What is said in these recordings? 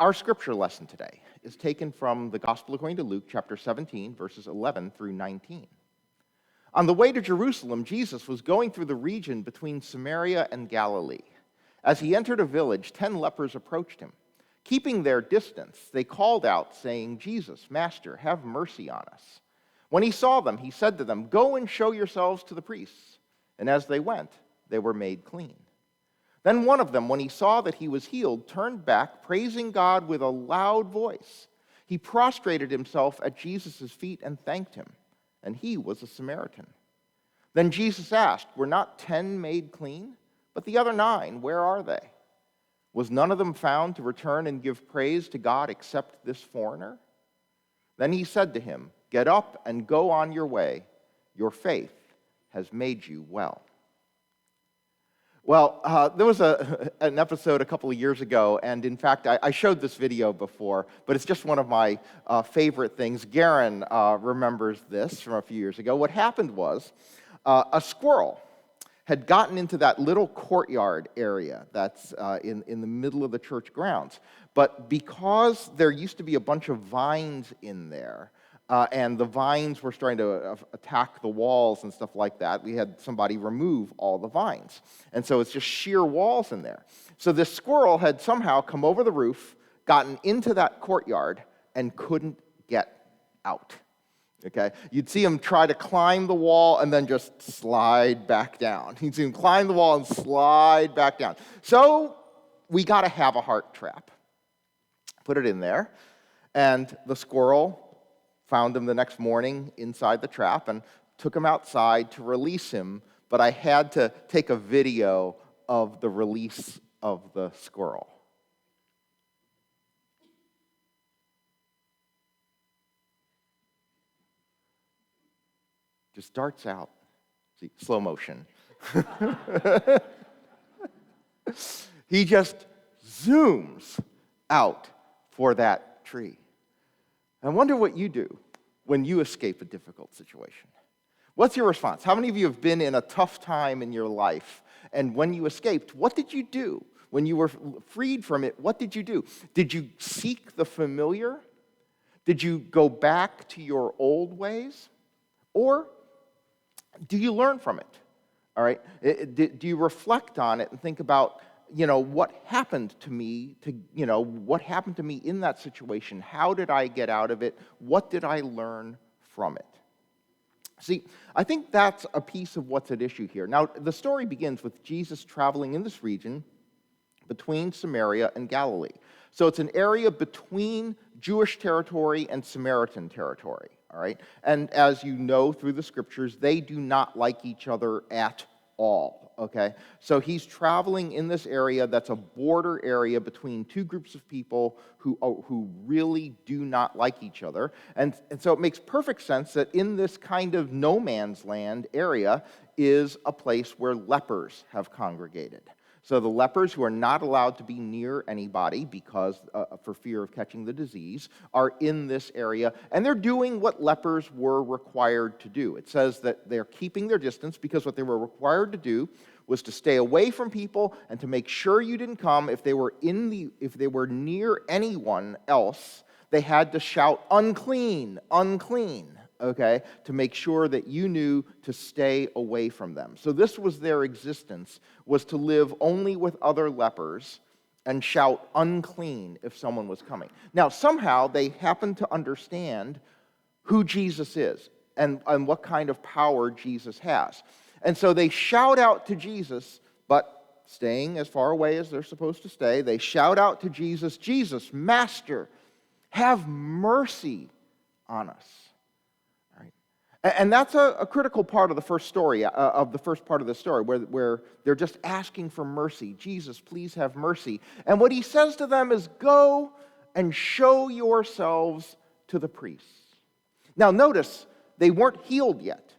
Our scripture lesson today is taken from the Gospel according to Luke, chapter 17, verses 11 through 19. On the way to Jerusalem, Jesus was going through the region between Samaria and Galilee. As he entered a village, 10 lepers approached him. Keeping their distance, they called out, saying, "Jesus, Master, have mercy on us." When he saw them, he said to them, "Go and show yourselves to the priests." And as they went, they were made clean. Then one of them, when he saw that he was healed, turned back, praising God with a loud voice. He prostrated himself at Jesus' feet and thanked him, and he was a Samaritan. Then Jesus asked, "Were not 10 made clean? But the other 9, where are they? Was none of them found to return and give praise to God except this foreigner?" Then he said to him, "Get up and go on your way. Your faith has made you well." Well, there was an episode a couple of years ago, and in fact, I showed this video before, but it's just one of my favorite things. Garen remembers this from a few years ago. What happened was a squirrel had gotten into that little courtyard area that's in the middle of the church grounds. But because there used to be a bunch of vines in there, and the vines were starting to attack the walls and stuff like that, we had somebody remove all the vines. And so it's just sheer walls in there. So this squirrel had somehow come over the roof, gotten into that courtyard, and couldn't get out. Okay? You'd see him try to climb the wall and then just slide back down. You'd see him climb the wall and slide back down. So we got to have a heart trap. Put it in there, and the squirrel found him the next morning inside the trap and took him outside to release him, but I had to take a video of the release of the squirrel. Just darts out. See, slow motion. He just zooms out for that tree. I wonder what you do when you escape a difficult situation. What's your response? How many of you have been in a tough time in your life, and when you escaped, what did you do? When you were freed from it, what did you do? Did you seek the familiar? Did you go back to your old ways? Or do you learn from it? All right? Do you reflect on it and think about, what happened to me what happened to me in that situation? How did I get out of it? What did I learn from it? See, I think that's a piece of what's at issue here. Now, the story begins with Jesus traveling in this region between Samaria and Galilee. So it's an area between Jewish territory and Samaritan territory, all right? And as you know through the scriptures, they do not like each other at all, okay? So he's traveling in this area that's a border area between two groups of people who really do not like each other. And so it makes perfect sense that in this kind of no man's land area is a place where lepers have congregated. So the lepers, who are not allowed to be near anybody because for fear of catching the disease, are in this area, and they're doing what lepers were required to do. It says that they're keeping their distance because what they were required to do was to stay away from people and to make sure you didn't come. If they were near anyone else, they had to shout, "Unclean, unclean." Okay, to make sure that you knew to stay away from them. So this was their existence, was to live only with other lepers and shout "unclean" if someone was coming. Now, somehow they happen to understand who Jesus is and what kind of power Jesus has. And so they shout out to Jesus, but staying as far away as they're supposed to stay. They shout out to Jesus, "Jesus, Master, have mercy on us." And that's a critical part of the first story, of the first part of the story, where they're just asking for mercy. "Jesus, please have mercy." And what he says to them is, "Go and show yourselves to the priests." Now notice, they weren't healed yet.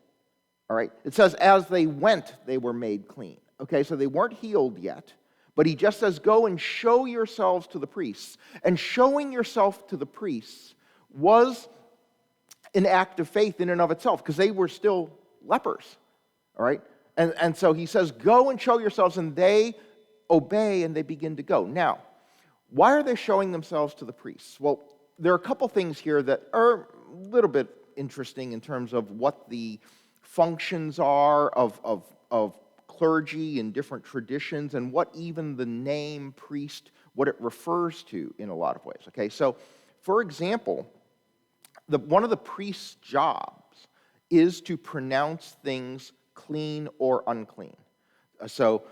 All right? It says, as they went, they were made clean. Okay, so they weren't healed yet. But he just says, "Go and show yourselves to the priests." And showing yourself to the priests was an act of faith in and of itself, because they were still lepers, all right? And so he says, "Go and show yourselves," and they obey and they begin to go. Now, Why are they showing themselves to the priests? Well, there are a couple things here that are a little bit interesting in terms of what the functions are of clergy in different traditions and what even the name priest, what it refers to in a lot of ways. Okay, so for example, one of the priest's jobs is to pronounce things clean or unclean. So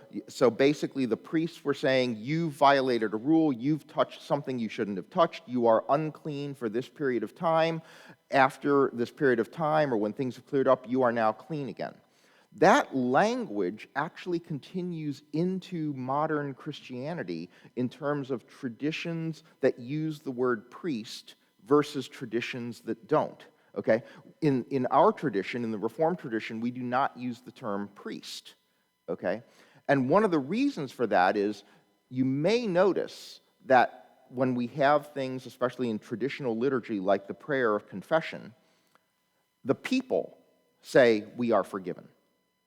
basically the priests were saying, you've violated a rule, you've touched something you shouldn't have touched, you are unclean for this period of time. After this period of time, or when things have cleared up, you are now clean again. That language actually continues into modern Christianity in terms of traditions that use the word priest versus traditions that don't. Okay? In our tradition, in the Reformed tradition, we do not use the term priest. Okay? And one of the reasons for that is you may notice that when we have things, especially in traditional liturgy like the prayer of confession, the people say we are forgiven.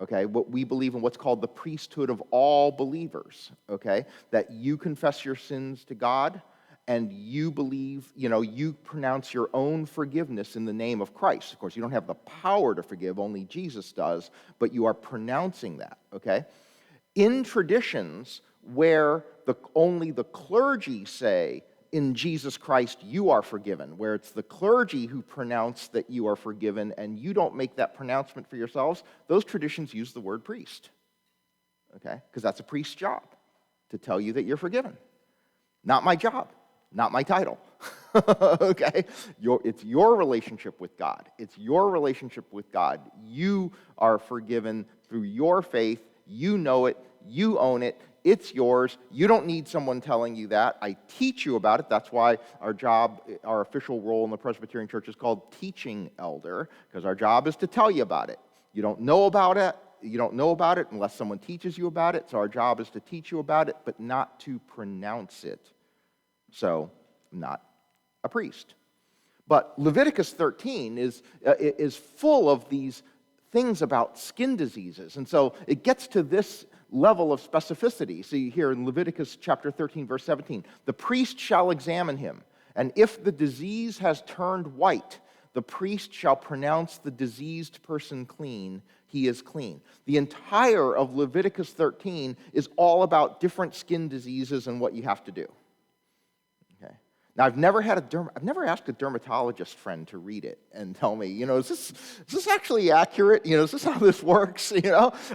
Okay? What we believe in what's called the priesthood of all believers. Okay? That you confess your sins to God and you believe, you pronounce your own forgiveness in the name of Christ. Of course, you don't have the power to forgive, only Jesus does, but you are pronouncing that, okay? In traditions where only the clergy say, in Jesus Christ you are forgiven, where it's the clergy who pronounce that you are forgiven and you don't make that pronouncement for yourselves, those traditions use the word priest, okay? Because that's a priest's job, to tell you that you're forgiven. Not my job. Not my title, okay? It's your relationship with God. It's your relationship with God. You are forgiven through your faith. You know it. You own it. It's yours. You don't need someone telling you that. I teach you about it. That's why our job, our official role in the Presbyterian Church is called teaching elder, because our job is to tell you about it. You don't know about it. You don't know about it unless someone teaches you about it. So our job is to teach you about it, but not to pronounce it. So, I'm not a priest. But Leviticus 13 is full of these things about skin diseases. And so it gets to this level of specificity. See here in Leviticus chapter 13, verse 17, the priest shall examine him, and if the disease has turned white, the priest shall pronounce the diseased person clean. He is clean. The entire of Leviticus 13 is all about different skin diseases and what you have to do. Now, I've never asked a dermatologist friend to read it and tell me, is this actually accurate? Is this how this works?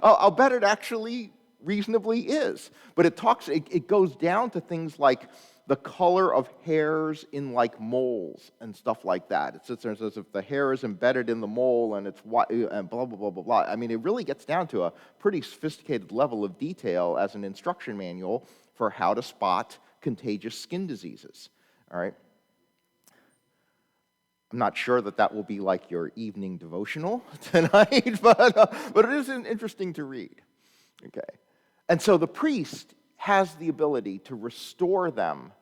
I'll bet it actually reasonably is. But it goes down to things like the color of hairs in like moles and stuff like that. It sits there and says if the hair is embedded in the mole and it's white and blah, blah, blah, blah, blah. I mean, it really gets down to a pretty sophisticated level of detail as an instruction manual for how to spot contagious skin diseases. All right? I'm not sure that will be like your evening devotional tonight, but it is interesting to read. Okay? And so the priest has the ability to restore them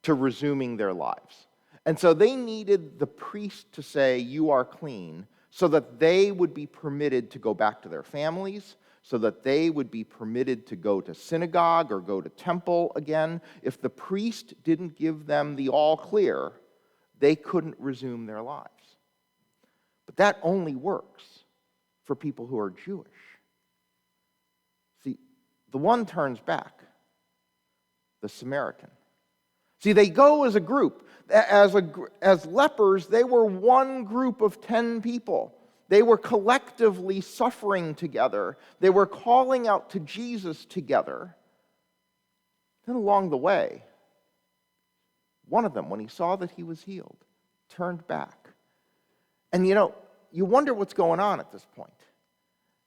to resuming their lives. And so they needed the priest to say, you are clean, so that they would be permitted to go back to their families, so that they would be permitted to go to synagogue or go to temple again. If the priest didn't give them the all clear, they couldn't resume their lives. But that only works for people who are Jewish. See, the one turns back, the Samaritan. See, they go as a group. As lepers, they were one group of 10 people. They were collectively suffering together. They were calling out to Jesus together. Then along the way, one of them, when he saw that he was healed, turned back. And you wonder what's going on at this point.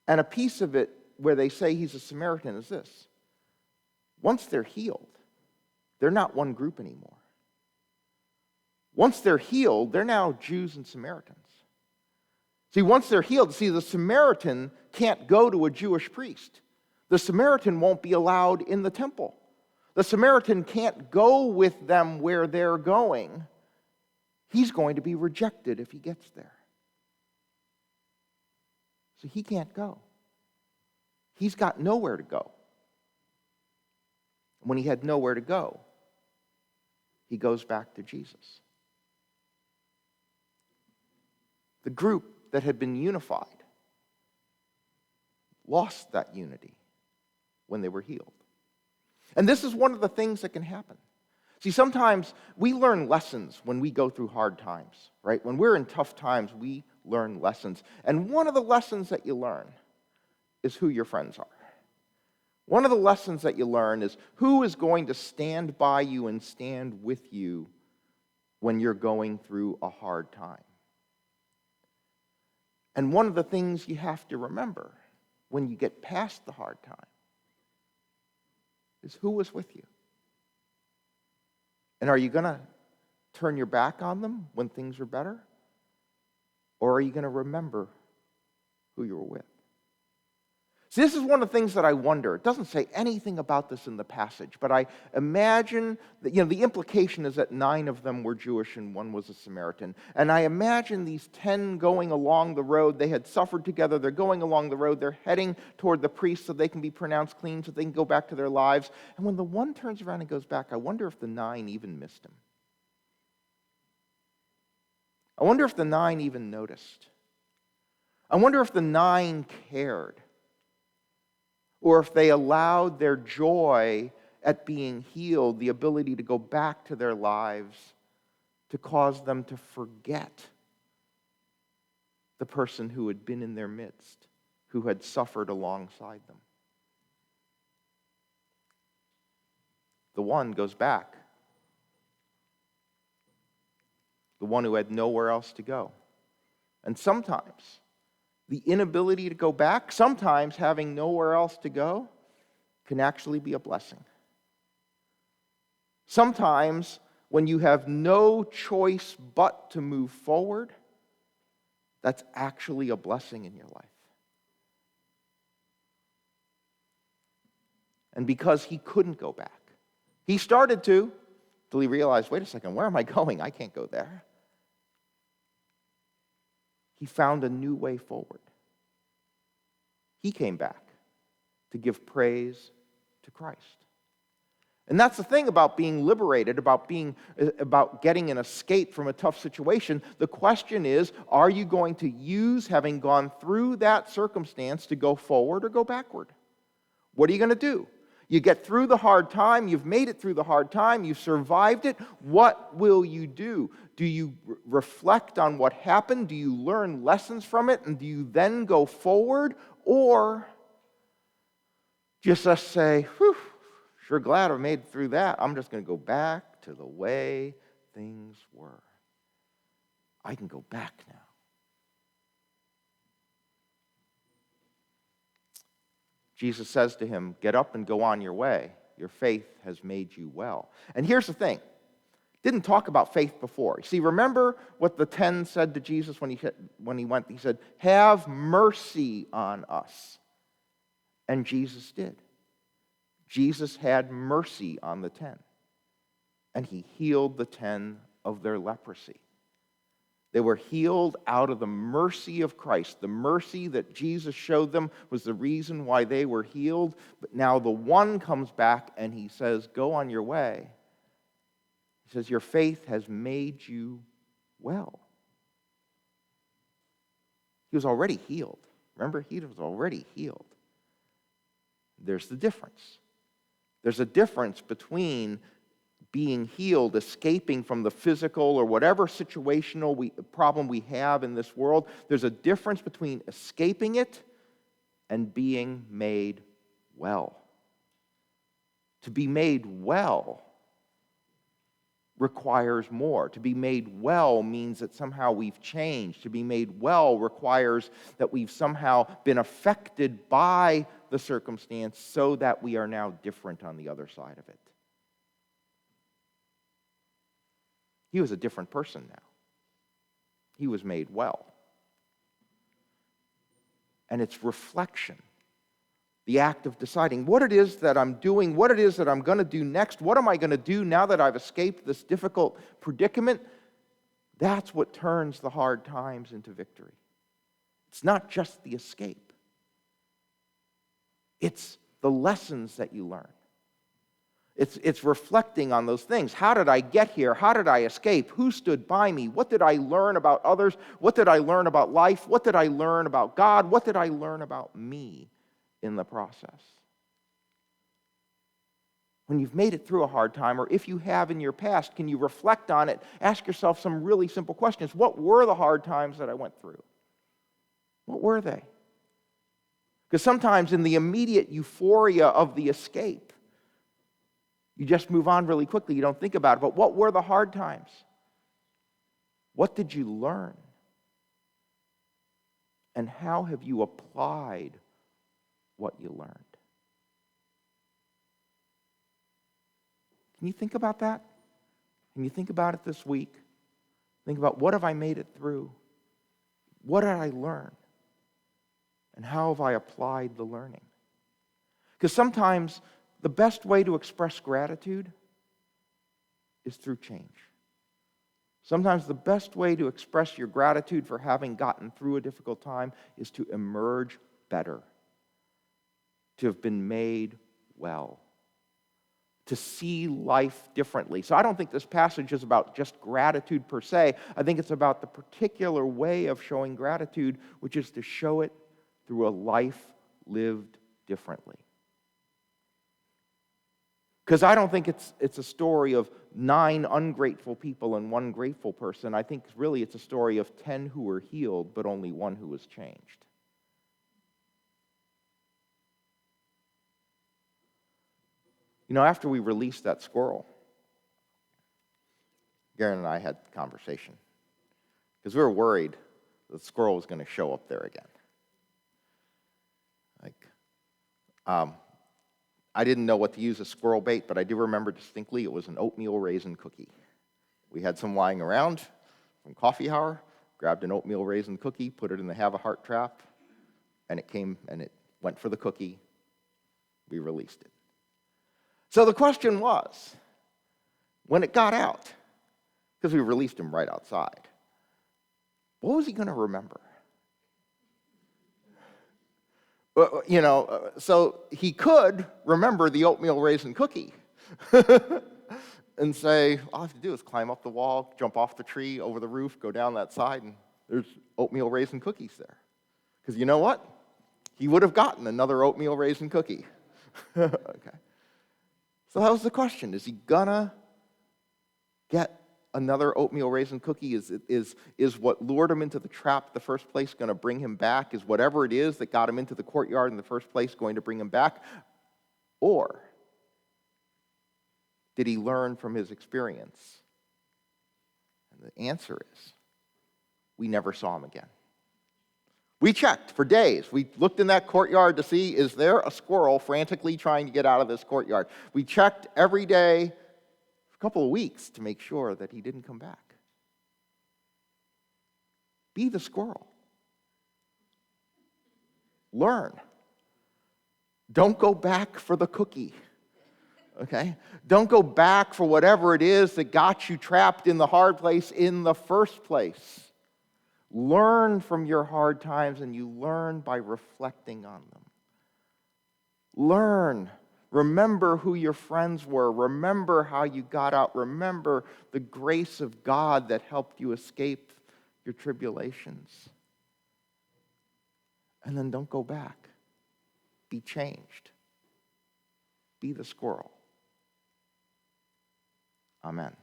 And a piece of it where they say he's a Samaritan is this. Once they're healed, they're not one group anymore. Once they're healed, they're now Jews and Samaritans. See, once they're healed, the Samaritan can't go to a Jewish priest. The Samaritan won't be allowed in the temple. The Samaritan can't go with them where they're going. He's going to be rejected if he gets there. So he can't go. He's got nowhere to go. When he had nowhere to go, he goes back to Jesus. The group that had been unified lost that unity when they were healed. And this is one of the things that can happen. See, sometimes we learn lessons when we go through hard times, right? When we're in tough times, we learn lessons. And one of the lessons that you learn is who your friends are. One of the lessons that you learn is who is going to stand by you and stand with you when you're going through a hard time. And one of the things you have to remember when you get past the hard time is who was with you. And are you going to turn your back on them when things are better? Or are you going to remember who you were with? See, this is one of the things that I wonder. It doesn't say anything about this in the passage, but I imagine that, the implication is that 9 of them were Jewish and 1 was a Samaritan. And I imagine these 10 going along the road. They had suffered together. They're going along the road. They're heading toward the priest so they can be pronounced clean, so they can go back to their lives. And when the one turns around and goes back, I wonder if the 9 even missed him. I wonder if the 9 even noticed. I wonder if the 9 cared. Or if they allowed their joy at being healed, the ability to go back to their lives, to cause them to forget the person who had been in their midst, who had suffered alongside them. The one goes back. The one who had nowhere else to go. And sometimes the inability to go back, sometimes having nowhere else to go, can actually be a blessing. Sometimes, when you have no choice but to move forward, that's actually a blessing in your life. And because he couldn't go back, he started to, till he realized, wait a second, where am I going? I can't go there. He found a new way forward. He came back to give praise to Christ. And that's the thing about being liberated, about getting an escape from a tough situation. The question is, are you going to use having gone through that circumstance to go forward or go backward? What are you going to do? You get through the hard time, you've made it through the hard time, you've survived it. What will you do? Do you reflect on what happened? Do you learn lessons from it? And do you then go forward? Or just say, whew, sure glad I made it through that. I'm just going to go back to the way things were. I can go back now. Jesus says to him, get up and go on your way. Your faith has made you well. And here's the thing. Didn't talk about faith before. See, remember what the 10 said to Jesus when he went? He said, have mercy on us. And Jesus did. Jesus had mercy on the 10. And he healed the 10 of their leprosy. They were healed out of the mercy of Christ. The mercy that Jesus showed them was the reason why they were healed. But now the one comes back and he says, go on your way. He says, your faith has made you well. He was already healed. Remember, he was already healed. There's the difference. There's a difference between being healed, escaping from the physical or whatever situational problem we have in this world. There's a difference between escaping it and being made well. To be made well requires more. To be made well means that somehow we've changed. To be made well requires that we've somehow been affected by the circumstance so that we are now different on the other side of it. He was a different person now. He was made well. And it's reflection. The act of deciding what it is that I'm doing, what it is that I'm going to do next, what am I going to do now that I've escaped this difficult predicament? That's what turns the hard times into victory. It's not just the escape. It's the lessons that you learn. It's reflecting on those things. How did I get here? How did I escape? Who stood by me? What did I learn about others? What did I learn about life? What did I learn about God? What did I learn about me in the process? When you've made it through a hard time, or if you have in your past, can you reflect on it? Ask yourself some really simple questions. What were the hard times that I went through? What were they? Because sometimes in the immediate euphoria of the escape, you just move on really quickly. You don't think about it. But what were the hard times? What did you learn? And how have you applied what you learned? Can you think about that? Can you think about it this week? Think about, what have I made it through? What did I learn? And how have I applied the learning? Because sometimes the best way to express gratitude is through change. Sometimes the best way to express your gratitude for having gotten through a difficult time is to emerge better, to have been made well, to see life differently. So I don't think this passage is about just gratitude per se. I think it's about the particular way of showing gratitude, which is to show it through a life lived differently. Because I don't think it's a story of 9 ungrateful people and 1 grateful person. I think really it's a story of 10 who were healed, but only 1 who was changed. You know, after we released that squirrel, Garen and I had a conversation. Because we were worried the squirrel was going to show up there again. I didn't know what to use as squirrel bait, but I do remember distinctly it was an oatmeal raisin cookie. We had some lying around from coffee hour, grabbed an oatmeal raisin cookie, put it in the have a heart trap, and it came and it went for the cookie. We released it. So the question was, when it got out, because we released him right outside, what was he going to remember? So he could remember the oatmeal raisin cookie and say, all I have to do is climb up the wall, jump off the tree, over the roof, go down that side, and there's oatmeal raisin cookies there. Because you know what? He would have gotten another oatmeal raisin cookie. Okay. So that was the question. Is he gonna get another oatmeal raisin cookie? Is what lured him into the trap in the first place going to bring him back? Is whatever it is that got him into the courtyard in the first place going to bring him back? Or did he learn from his experience? And the answer is, we never saw him again. We checked for days. We looked in that courtyard to see, is there a squirrel frantically trying to get out of this courtyard? We checked every day for a couple of weeks to make sure that he didn't come back. Be the squirrel. Learn. Don't go back for the cookie. Okay? Don't go back for whatever it is that got you trapped in the hard place in the first place. Learn from your hard times, and you learn by reflecting on them. Learn. Remember who your friends were. Remember how you got out. Remember the grace of God that helped you escape your tribulations. And then don't go back. Be changed. Be the squirrel. Amen.